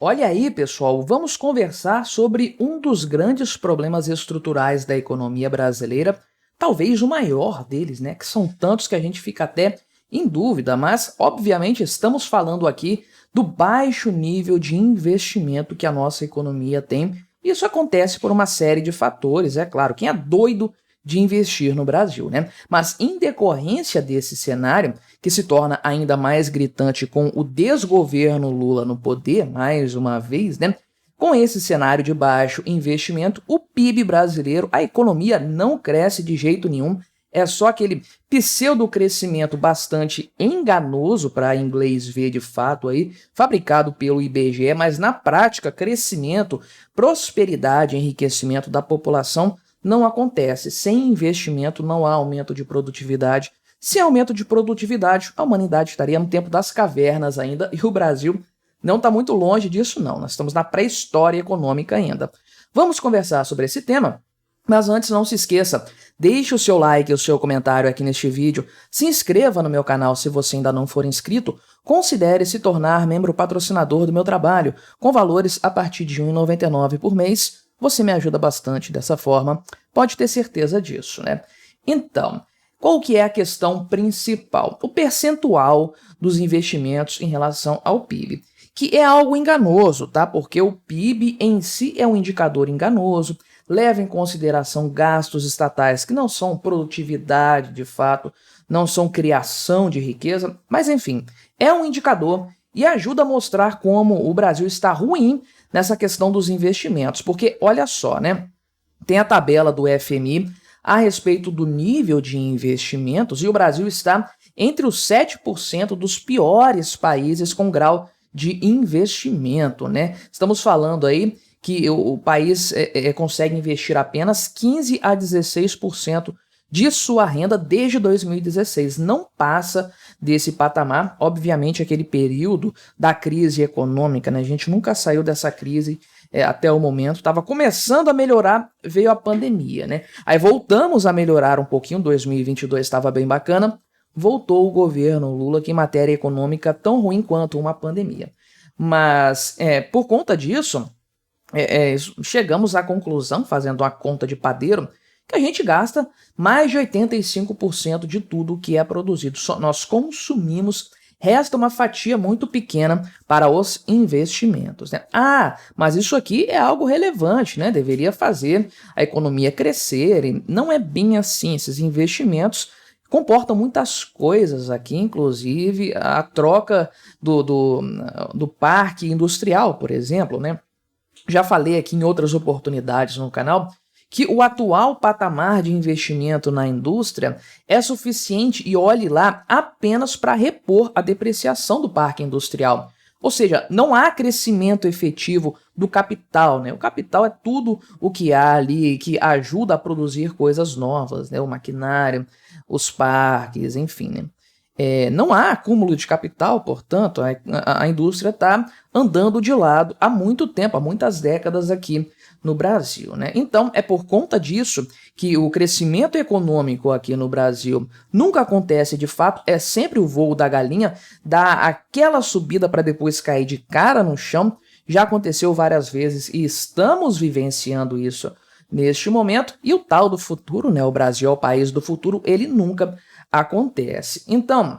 Olha aí, pessoal, vamos conversar sobre um dos grandes problemas estruturais da economia brasileira, talvez o maior deles, né? Que são tantos que a gente fica até em dúvida, mas obviamente estamos falando aqui do baixo nível de investimento que a nossa economia tem. Isso acontece por uma série de fatores, é claro. Quem é doido de investir no Brasil, né? Mas em decorrência desse cenário, que se torna ainda mais gritante com o desgoverno Lula no poder, mais uma vez, né? Com esse cenário de baixo investimento, o PIB brasileiro, a economia não cresce de jeito nenhum, é só aquele pseudo-crescimento bastante enganoso, para inglês ver de fato aí, fabricado pelo IBGE, mas na prática, crescimento, prosperidade, enriquecimento da população não acontece. Sem investimento não há aumento de produtividade. Sem aumento de produtividade, a humanidade estaria no tempo das cavernas ainda, e o Brasil não está muito longe disso não, nós estamos na pré-história econômica ainda. Vamos conversar sobre esse tema, mas antes não se esqueça, deixe o seu like e o seu comentário aqui neste vídeo, se inscreva no meu canal se você ainda não for inscrito, considere se tornar membro patrocinador do meu trabalho, com valores a partir de R$ 1,99 por mês, você me ajuda bastante dessa forma, pode ter certeza disso, né? Então, qual que é a questão principal? O percentual dos investimentos em relação ao PIB, que é algo enganoso, tá? Porque o PIB em si é um indicador enganoso, leva em consideração gastos estatais que não são produtividade de fato, não são criação de riqueza, mas enfim, é um indicador e ajuda a mostrar como o Brasil está ruim nessa questão dos investimentos, porque olha só, né? Tem a tabela do FMI a respeito do nível de investimentos e o Brasil está entre os 7% dos piores países com grau de investimento, né? Estamos falando aí que o país consegue investir apenas 15 a 16% de sua renda desde 2016. Não passa desse patamar. Obviamente, aquele período da crise econômica, né? A gente nunca saiu dessa crise até o momento. Estava começando a melhorar, veio a pandemia, né? Aí voltamos a melhorar um pouquinho, 2022 estava bem bacana, voltou o governo Lula, que em matéria econômica tão ruim quanto uma pandemia. Mas, por conta disso, chegamos à conclusão, fazendo a conta de padeiro, que a gente gasta mais de 85% de tudo que é produzido. Nós consumimos, resta uma fatia muito pequena para os investimentos, né? Ah, mas isso aqui é algo relevante, né? Deveria fazer a economia crescer, e não é bem assim. Esses investimentos comportam muitas coisas aqui, inclusive a troca do parque industrial, por exemplo, né? Já falei aqui em outras oportunidades no canal que o atual patamar de investimento na indústria é suficiente, e olhe lá, apenas para repor a depreciação do parque industrial. Ou seja, não há crescimento efetivo do capital, né? O capital é tudo o que há ali que ajuda a produzir coisas novas, né? O maquinário, os parques, enfim, né? Não há acúmulo de capital, portanto, a indústria está andando de lado há muito tempo, há muitas décadas aqui no Brasil, né? Então, é por conta disso que o crescimento econômico aqui no Brasil nunca acontece de fato, é sempre o voo da galinha, dá aquela subida para depois cair de cara no chão, já aconteceu várias vezes e estamos vivenciando isso neste momento, e o tal do futuro, né? O Brasil é o país do futuro, ele nunca acontece. Então,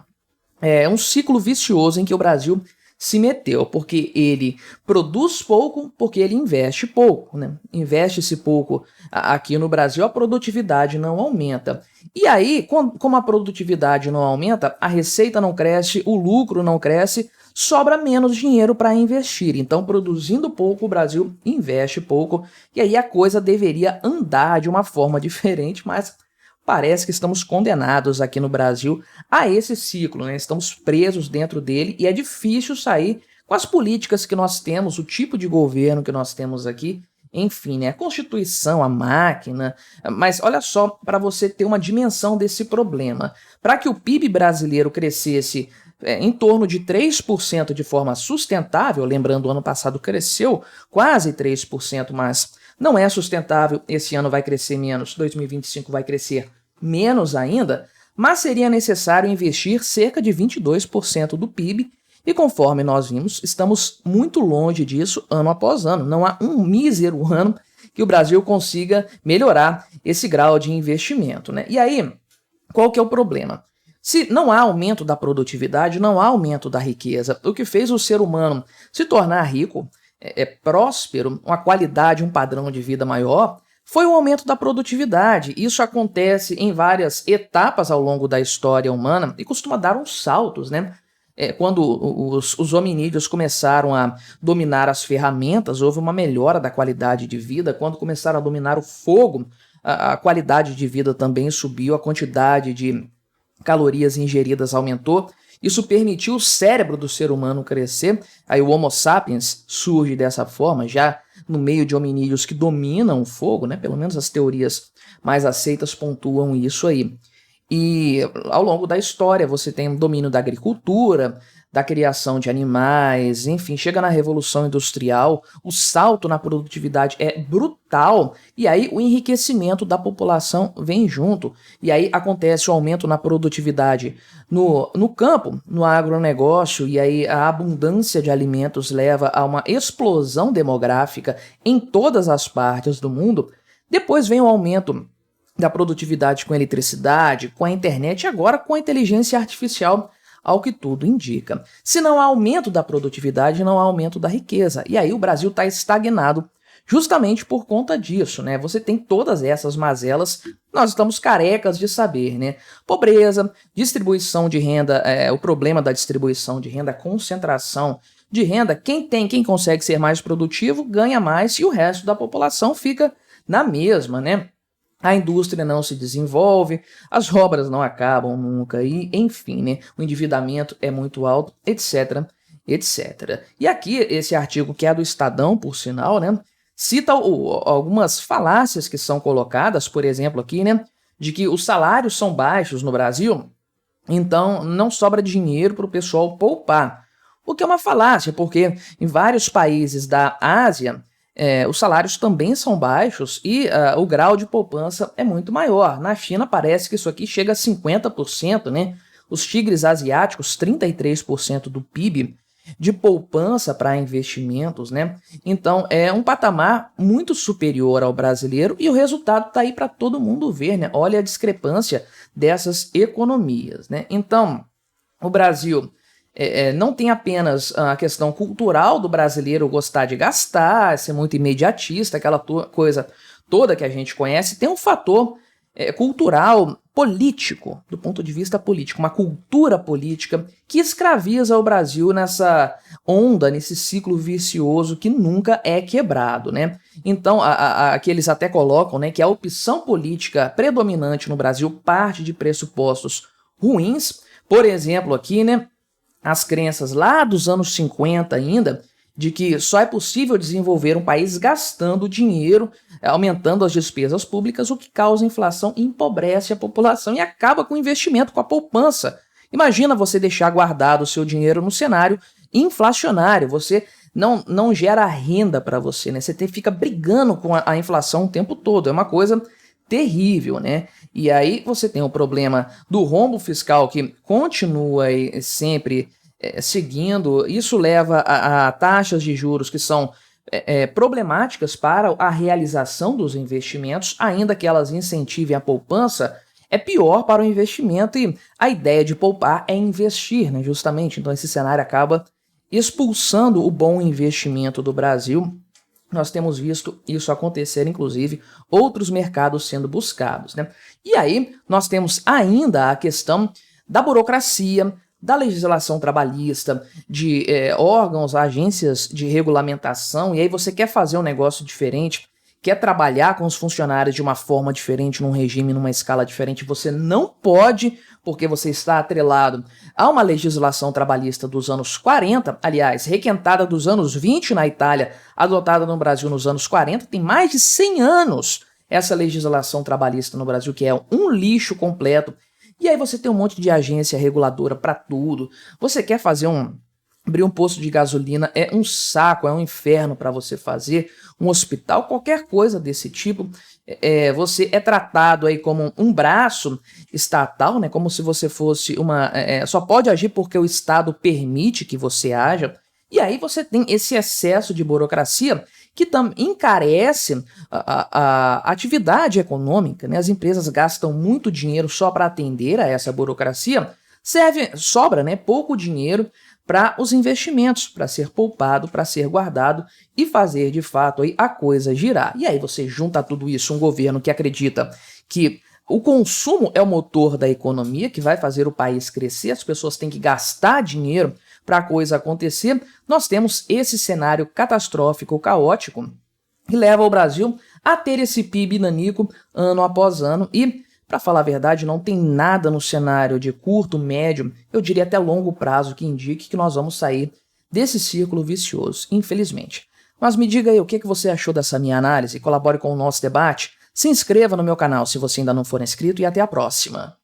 é um ciclo vicioso em que o Brasil se meteu, porque ele produz pouco, porque ele investe pouco, né? Investe-se pouco aqui no Brasil, a produtividade não aumenta. E aí, como a produtividade não aumenta, a receita não cresce, o lucro não cresce, sobra menos dinheiro para investir. Então, produzindo pouco, o Brasil investe pouco, e aí a coisa deveria andar de uma forma diferente, mas parece que estamos condenados aqui no Brasil a esse ciclo, né? Estamos presos dentro dele e é difícil sair com as políticas que nós temos, o tipo de governo que nós temos aqui, enfim, né? A Constituição, a máquina. Mas olha só, para você ter uma dimensão desse problema, para que o PIB brasileiro crescesse em torno de 3% de forma sustentável, lembrando, o ano passado cresceu quase 3%, mas não é sustentável, esse ano vai crescer menos, 2025 vai crescer menos ainda, mas seria necessário investir cerca de 22% do PIB E conforme nós vimos, estamos muito longe disso ano após ano. Não há um mísero ano que o Brasil consiga melhorar esse grau de investimento, né? E aí, qual que é o problema? Se não há aumento da produtividade, não há aumento da riqueza. O que fez o ser humano se tornar rico, próspero, uma qualidade, um padrão de vida maior, foi o aumento da produtividade. Isso acontece em várias etapas ao longo da história humana e costuma dar uns saltos, né? Quando os hominídeos começaram a dominar as ferramentas, houve uma melhora da qualidade de vida. Quando começaram a dominar o fogo, a qualidade de vida também subiu, a quantidade de calorias ingeridas aumentou. Isso permitiu o cérebro do ser humano crescer. Aí o Homo sapiens surge dessa forma, já no meio de hominídeos que dominam o fogo, né? Pelo menos as teorias mais aceitas pontuam isso aí. E ao longo da história você tem o domínio da agricultura, da criação de animais, enfim, chega na Revolução Industrial, o salto na produtividade é brutal, e aí o enriquecimento da população vem junto, e aí acontece o aumento na produtividade no campo, no agronegócio, e aí a abundância de alimentos leva a uma explosão demográfica em todas as partes do mundo. Depois vem o aumento da produtividade com eletricidade, com a internet e agora com a inteligência artificial, ao que tudo indica. Se não há aumento da produtividade, não há aumento da riqueza. E aí o Brasil está estagnado justamente por conta disso, né? Você tem todas essas mazelas, nós estamos carecas de saber, né? Pobreza, distribuição de renda, o problema da distribuição de renda, concentração de renda. Quem consegue ser mais produtivo ganha mais e o resto da população fica na mesma, né? A indústria não se desenvolve, as obras não acabam nunca, e enfim, né? O endividamento é muito alto, etc, etc. E aqui, esse artigo, que é do Estadão, por sinal, né? Cita algumas falácias que são colocadas, por exemplo, aqui, né? De que os salários são baixos no Brasil, então não sobra dinheiro para o pessoal poupar. O que é uma falácia, porque em vários países da Ásia, os salários também são baixos e o grau de poupança é muito maior. Na China parece que isso aqui chega a 50%, né? Os tigres asiáticos, 33% do PIB de poupança para investimentos, né? Então é um patamar muito superior ao brasileiro e o resultado está aí para todo mundo ver, né? Olha a discrepância dessas economias, né? Então, o Brasil não tem apenas a questão cultural do brasileiro gostar de gastar, ser muito imediatista, aquela coisa toda que a gente conhece, tem um fator cultural, político, do ponto de vista político, uma cultura política que escraviza o Brasil nessa onda, nesse ciclo vicioso que nunca é quebrado, né? Então, que eles até colocam, né, que a opção política predominante no Brasil parte de pressupostos ruins, por exemplo, aqui, né, as crenças lá dos anos 50 ainda, de que só é possível desenvolver um país gastando dinheiro, aumentando as despesas públicas, o que causa inflação, empobrece a população e acaba com o investimento, com a poupança. Imagina você deixar guardado o seu dinheiro no cenário inflacionário, você não gera renda para você, né? Você fica brigando com a inflação o tempo todo, é uma coisa terrível, né? E aí você tem o problema do rombo fiscal que continua sempre seguindo, isso leva a taxas de juros que são problemáticas para a realização dos investimentos, ainda que elas incentivem a poupança, é pior para o investimento e a ideia de poupar é investir, né, justamente. Então esse cenário acaba expulsando o bom investimento do Brasil. Nós temos visto isso acontecer, inclusive, outros mercados sendo buscados, né? E aí nós temos ainda a questão da burocracia, da legislação trabalhista, de órgãos, agências de regulamentação, e aí você quer fazer um negócio diferente, quer trabalhar com os funcionários de uma forma diferente, num regime, numa escala diferente, você não pode, porque você está atrelado a uma legislação trabalhista dos anos 40, aliás, requentada dos anos 20 na Itália, adotada no Brasil nos anos 40, tem mais de 100 anos essa legislação trabalhista no Brasil, que é um lixo completo. E aí você tem um monte de agência reguladora para tudo. Você quer fazer Abrir um posto de gasolina é um saco, é um inferno para você fazer. Um hospital, qualquer coisa desse tipo, você é tratado aí como um braço estatal, né? Como se você fosse só pode agir porque o Estado permite que você haja. E aí você tem esse excesso de burocracia que encarece a atividade econômica, né? As empresas gastam muito dinheiro só para atender a essa burocracia. Sobra, né, pouco dinheiro para os investimentos, para ser poupado, para ser guardado e fazer de fato aí a coisa girar. E aí você junta a tudo isso um governo que acredita que o consumo é o motor da economia, que vai fazer o país crescer, as pessoas têm que gastar dinheiro para a coisa acontecer. Nós temos esse cenário catastrófico, caótico, que leva o Brasil a ter esse PIB nanico ano após ano e, para falar a verdade, não tem nada no cenário de curto, médio, eu diria até longo prazo que indique que nós vamos sair desse círculo vicioso, infelizmente. Mas me diga aí o que você achou dessa minha análise, colabore com o nosso debate, se inscreva no meu canal se você ainda não for inscrito e até a próxima.